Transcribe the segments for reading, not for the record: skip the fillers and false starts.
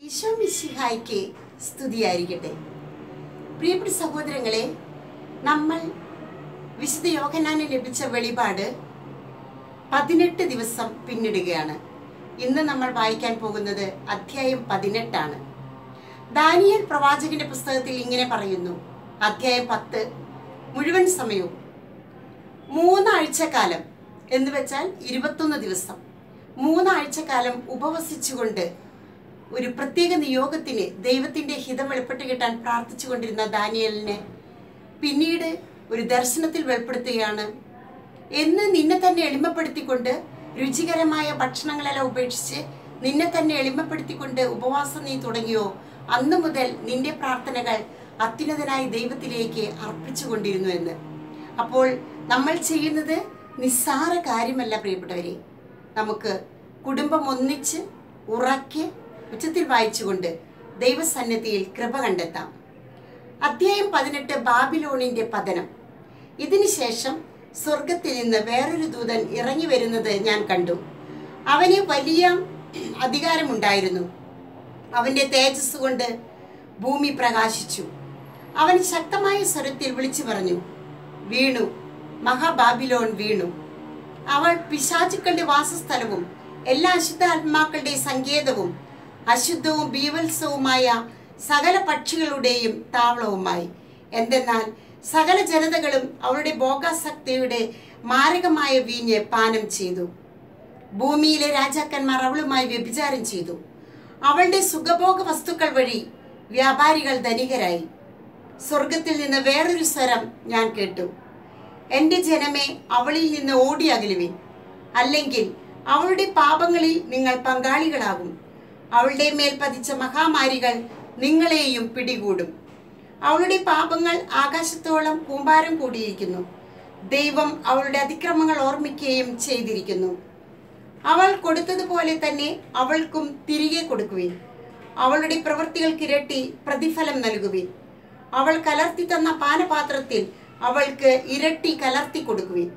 ഈശോ മിശിഹായ്ക്ക് സ്തുതിയായിരിക്കട്ടെ. പ്രിയപ്പെട്ട സഹോദരങ്ങളെ, നമ്മൾ വിശുദ്ധ യോഹന്നാന് ലഭിച്ച വെളിപാട് 18 ദിവസം പിന്നിടുകയാണ്. ഇന്ന് നമ്മൾ വായിക്കാൻ പോകുന്നത് അധ്യായം 18 ദാനിയേൽ പ്രവാചകന്റെ പുസ്തകത്തിൽ ഇങ്ങനെ പറയുന്നു. അധ്യായം 10 മുഴുവൻ സമയവും 3 ആഴ്ചക്കാലം എന്ന് വെച്ചാൽ 21 ദിവസം 3 ആഴ്ചക്കാലം ഉപവസിച്ചുകൊണ്ട് ഒരു പ്രത്യേക നിയോഗത്തിന് ദൈവത്തിൻ്റെ ഹിതം വെളിപ്പെട്ട് കിട്ടാൻ പ്രാർത്ഥിച്ചു കൊണ്ടിരുന്ന ദാനിയേലിനെ പിന്നീട് ഒരു ദർശനത്തിൽ വെളിപ്പെടുത്തുകയാണ്. എന്ന് നിന്നെ തന്നെ എളിമപ്പെടുത്തിക്കൊണ്ട് രുചികരമായ ഭക്ഷണങ്ങളെല്ലാം ഉപേക്ഷിച്ച് നിന്നെ തന്നെ എളിമപ്പെടുത്തിക്കൊണ്ട് ഉപവാസം നീ തുടങ്ങിയോ, അന്നു മുതൽ നിന്റെ പ്രാർത്ഥനകൾ അത്യുന്നതനായ ദൈവത്തിലേക്ക് അർപ്പിച്ചു കൊണ്ടിരുന്നു എന്ന്. അപ്പോൾ നമ്മൾ ചെയ്യുന്നത് നിസ്സാര കാര്യമല്ല പ്രിയപ്പെട്ടവരെ. നമുക്ക് കുടുംബം ഒന്നിച്ച് ഉറക്കെ ഉച്ചത്തിൽ വായിച്ചുകൊണ്ട് ദൈവസന്നിധിയിൽ കൃപ കണ്ടെത്താം. അധ്യായം 18 ബാബിലോണിന്റെ പതനം. ഇതിനുശേഷം സ്വർഗത്തിൽ നിന്ന് വേറൊരു ദൂതൻ ഇറങ്ങി വരുന്നത് ഞാൻ കണ്ടു. അവന് വലിയ അധികാരമുണ്ടായിരുന്നു. അവന്റെ തേജസ് കൊണ്ട് ഭൂമി പ്രകാശിച്ചു. അവൻ ശക്തമായ സ്വരത്തിൽ വിളിച്ചു പറഞ്ഞു, വീണു, മഹാബാബിലോൺ വീണു. അവൾ പിശാചുക്കളുടെ വാസസ്ഥലവും എല്ലാ അശുദ്ധാത്മാക്കളുടെ സങ്കേതവും അശുദ്ധവും ബീവത്സവുമായ സകല പക്ഷികളുടെയും താവളവുമായി. എന്തെന്നാൽ സകല ജനതകളും അവളുടെ ഭോഗാസക്തിയുടെ മാരകമായ വീഞ്ഞ് പാനം ചെയ്തു. ഭൂമിയിലെ രാജാക്കന്മാർ അവളുമായി വ്യഭിചാരം ചെയ്തു. അവളുടെ സുഖഭോഗ വസ്തുക്കൾ വഴി വ്യാപാരികൾ ധനികരായി. സ്വർഗത്തിൽ നിന്ന് വേറൊരു സ്വരം ഞാൻ കേട്ടു, എൻ്റെ ജനമേ, അവളിൽ നിന്ന് ഓടി അകലുവിൻ, അല്ലെങ്കിൽ അവളുടെ പാപങ്ങളിൽ നിങ്ങൾ പങ്കാളികളാകും. അവളുടെ മേൽ പതിച്ച മഹാമാരികൾ നിങ്ങളെയും പിടികൂടും. അവളുടെ പാപങ്ങൾ ആകാശത്തോളം കൂമ്പാരം കൂടിയിരിക്കുന്നു. ദൈവം അവളുടെ അതിക്രമങ്ങൾ ഓർമ്മിക്കുകയും ചെയ്തിരിക്കുന്നു. അവൾ കൊടുത്തതുപോലെ തന്നെ അവൾക്കും തിരികെ കൊടുക്കുവിൻ. അവളുടെ പ്രവൃത്തികൾക്ക് ഇരട്ടി പ്രതിഫലം നൽകുവിൻ. അവൾ കലർത്തി തന്ന പാനപാത്രത്തിൽ അവൾക്ക് ഇരട്ടി കലർത്തി കൊടുക്കുവിൻ.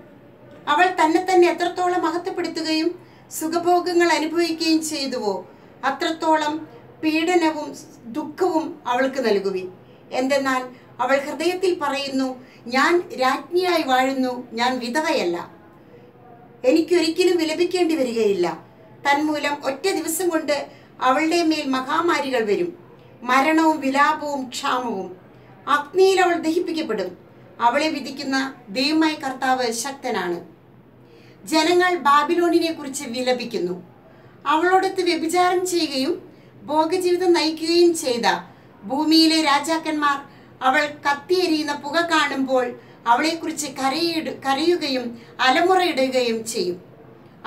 അവൾ തന്നെ എത്രത്തോളം മഹത്വപ്പെടുത്തുകയും സുഖഭോഗങ്ങൾ അനുഭവിക്കുകയും ചെയ്തുവോ അത്രത്തോളം പീഡനവും ദുഃഖവും അവൾക്ക് നൽകുവിൻ. എന്തെന്നാൽ അവൾ ഹൃദയത്തിൽ പറയുന്നു, ഞാൻ രാജ്ഞിയായി വാഴുന്നു, ഞാൻ വിധവയല്ല, എനിക്കൊരിക്കലും വിലപിക്കേണ്ടി വരികയില്ല. തന്മൂലം ഒറ്റ ദിവസം കൊണ്ട് അവളുടെ മേൽ മഹാമാരികൾ വരും, മരണവും വിലാപവും ക്ഷാമവും. അഗ്നിയിൽ അവൾ ദഹിപ്പിക്കപ്പെടും. അവളെ വിധിക്കുന്ന ദൈവമായ കർത്താവ് ശക്തനാണ്. ജനങ്ങൾ ബാബിലോണിനെ കുറിച്ച് വിലപിക്കുന്നു. അവളോടൊത്ത് വ്യഭിചാരം ചെയ്യുകയും ഭോഗജീവിതം നയിക്കുകയും ചെയ്ത ഭൂമിയിലെ രാജാക്കന്മാർ അവൾ കത്തിയെരിയുന്ന പുക കാണുമ്പോൾ അവളെക്കുറിച്ച് കരയുകയും അലമുറയിടുകയും ചെയ്യും.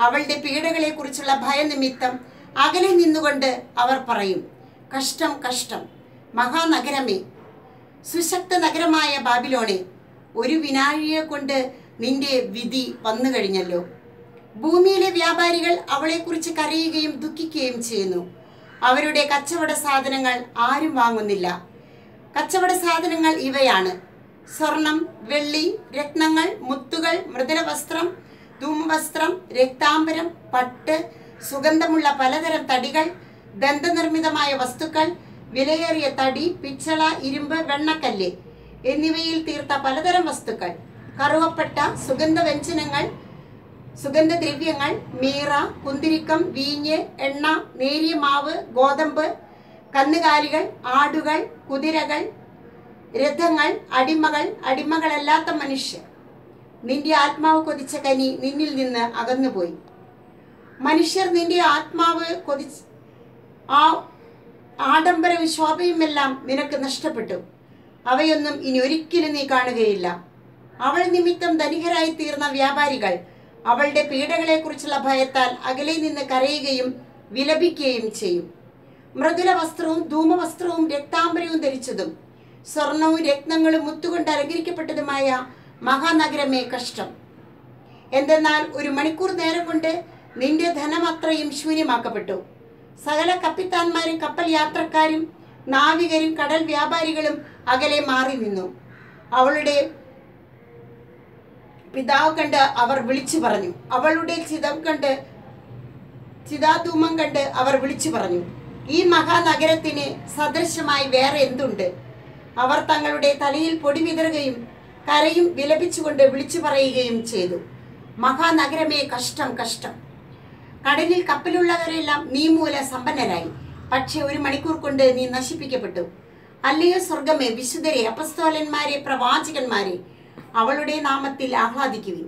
അവളുടെ പീഡകളെക്കുറിച്ചുള്ള ഭയനിമിത്തം അകലെ നിന്നുകൊണ്ട് അവർ പറയും, കഷ്ടം കഷ്ടം, മഹാനഗരമേ, സുശക്ത നഗരമായ ബാബിലോണെ, ഒരു വിനാഴിയെ കൊണ്ട് നിന്റെ വിധി വന്നു കഴിഞ്ഞല്ലോ. ഭൂമിയിലെ വ്യാപാരികൾ അവളെക്കുറിച്ച് കരയുകയും ദുഃഖിക്കുകയും ചെയ്യുന്നു. അവരുടെ കച്ചവട സാധനങ്ങൾ ആരും വാങ്ങുന്നില്ല. കച്ചവട സാധനങ്ങൾ ഇവയാണ്: സ്വർണം, വെള്ളി, രത്നങ്ങൾ, മുത്തുകൾ, മൃദുലവസ്ത്രം, ധൂമവസ്ത്രം, രക്താംബരം, പട്ട്, സുഗന്ധമുള്ള പലതരം തടികൾ, ദന്തനിർമ്മിതമായ വസ്തുക്കൾ, വിലയേറിയ തടി, പിച്ചള, ഇരുമ്പ്, വെണ്ണക്കല്ല് എന്നിവയിൽ തീർത്ത പലതരം വസ്തുക്കൾ, കറുവപ്പട്ട, സുഗന്ധവ്യഞ്ജനങ്ങൾ, സുഗന്ധദ്രവ്യങ്ങൾ, മീറ, കുന്തിരിക്കം, വീഞ്ഞ്, എണ്ണ, നേരിയ മാവ്, ഗോതമ്പ്, കന്നുകാലികൾ, ആടുകൾ, കുതിരകൾ, രഥങ്ങൾ, അടിമകളല്ലാത്ത മനുഷ്യർ. നിന്റെ ആത്മാവ് കൊതിച്ച കനി നിന്നിൽ നിന്ന് അകന്നുപോയി. മനുഷ്യർ നിന്റെ ആത്മാവ് കൊതിച്ച് ആഡംബരവും ശോഭയുമെല്ലാം നിനക്ക് നഷ്ടപ്പെട്ടു. അവയൊന്നും ഇനി ഒരിക്കലും നീ കാണുകയില്ല. അവൾ നിമിത്തം ധനികരായി തീർന്ന വ്യാപാരികൾ അവളുടെ പീഡകളെക്കുറിച്ചുള്ള ഭയത്താൽ അകലെ നിന്ന് കരയുകയും വിലപിക്കുകയും ചെയ്യും. മൃദുല വസ്ത്രവും ധൂമവസ്ത്രവും രക്താംബരവും ധരിച്ചതും സ്വർണവും രത്നങ്ങളും മുത്തുകൊണ്ട് അലങ്കരിക്കപ്പെട്ടതുമായ മഹാനഗരമേ, കഷ്ടം. എന്തെന്നാൽ 1 മണിക്കൂർ നേരം കൊണ്ട് നിന്റെ ധനം അത്രയും ശൂന്യമാക്കപ്പെട്ടു. സകല കപ്പിത്താന്മാരും കപ്പൽ യാത്രക്കാരും നാവികരും കടൽ വ്യാപാരികളും അകലെ മാറി നിന്നു. അവളുടെ പിതാവ് കണ്ട് അവർ വിളിച്ചു പറഞ്ഞു. അവളുടെ ചിതാധൂമം കണ്ട് അവർ വിളിച്ചു പറഞ്ഞു, ഈ മഹാനഗരത്തിന് സദൃശമായി വേറെ എന്തുണ്ട്? അവർ തങ്ങളുടെ തലയിൽ പൊടി വിതറുകയും കരയും വിലപിച്ചുകൊണ്ട് വിളിച്ചു പറയുകയും ചെയ്തു, മഹാനഗരമേ, കഷ്ടം, കഷ്ടം! കടലിൽ കപ്പലുള്ളവരെല്ലാം നീ മൂലം സമ്പന്നരായി, പക്ഷെ 1 മണിക്കൂർ കൊണ്ട് നീ നശിപ്പിക്കപ്പെട്ടു. അല്ലയോ സ്വർഗമേ, വിശുദ്ധരെ, അപ്പസ്തോലന്മാരെ, പ്രവാചകന്മാരെ, അവളുടെ നാമത്തിൽ ആഹ്ലാദിക്കുവിൻ.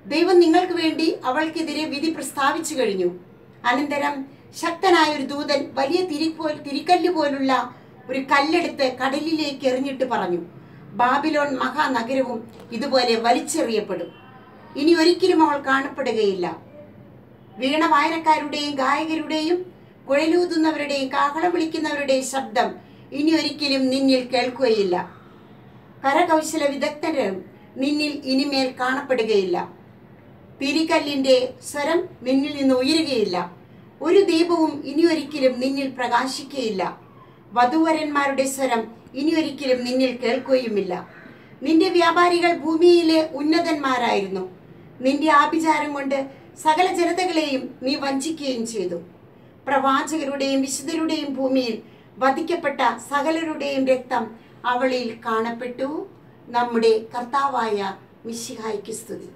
ദൈവം നിങ്ങൾക്ക് വേണ്ടി അവൾക്കെതിരെ വിധി പ്രസ്താവിച്ചു കഴിഞ്ഞു. അനന്തരം ശക്തനായ ഒരു ദൂതൻ വലിയ തിരിക്കല്ല് പോലുള്ള ഒരു കല്ലെടുത്ത് കടലിലേക്ക് എറിഞ്ഞിട്ട് പറഞ്ഞു, ബാബിലോൺ മഹാനഗരവും ഇതുപോലെ വലിച്ചെറിയപ്പെടും. ഇനി ഒരിക്കലും അവൾ കാണപ്പെടുകയില്ല. വീണ വായനക്കാരുടെയും ഗായകരുടെയും കുഴലൂതുന്നവരുടെയും കാഹളം വിളിക്കുന്നവരുടെയും ശബ്ദം ഇനി ഒരിക്കലും നിന്നിൽ കേൾക്കുകയില്ല. കരകൗശല വിദഗ്ധരും നിന്നിൽ ഇനിമേൽ കാണപ്പെടുകയില്ല. തിരികല്ലിന്റെ സ്വരം നിന്നിൽ നിന്ന് ഉയരുകയില്ല. ഒരു ദീപവും ഇനി ഒരിക്കലും നിന്നിൽ പ്രകാശിക്കുകയില്ല. വധൂവരന്മാരുടെ സ്വരം ഇനി ഒരിക്കലും നിന്നിൽ കേൾക്കുകയുമില്ല. നിന്റെ വ്യാപാരികൾ ഭൂമിയിലെ ഉന്നതന്മാരായിരുന്നു. നിന്റെ ആഭിചാരം കൊണ്ട് സകല ജനതകളെയും നീ വഞ്ചിക്കുകയും ചെയ്തു. പ്രവാചകരുടെയും വിശുദ്ധരുടെയും ഭൂമിയിൽ വധിക്കപ്പെട്ട സകലരുടെയും രക്തം അവളിൽ കാണപ്പെട്ടു. നമ്മുടെ കർത്താവായ മിശിഹായ്ക്ക് സ്തുതി.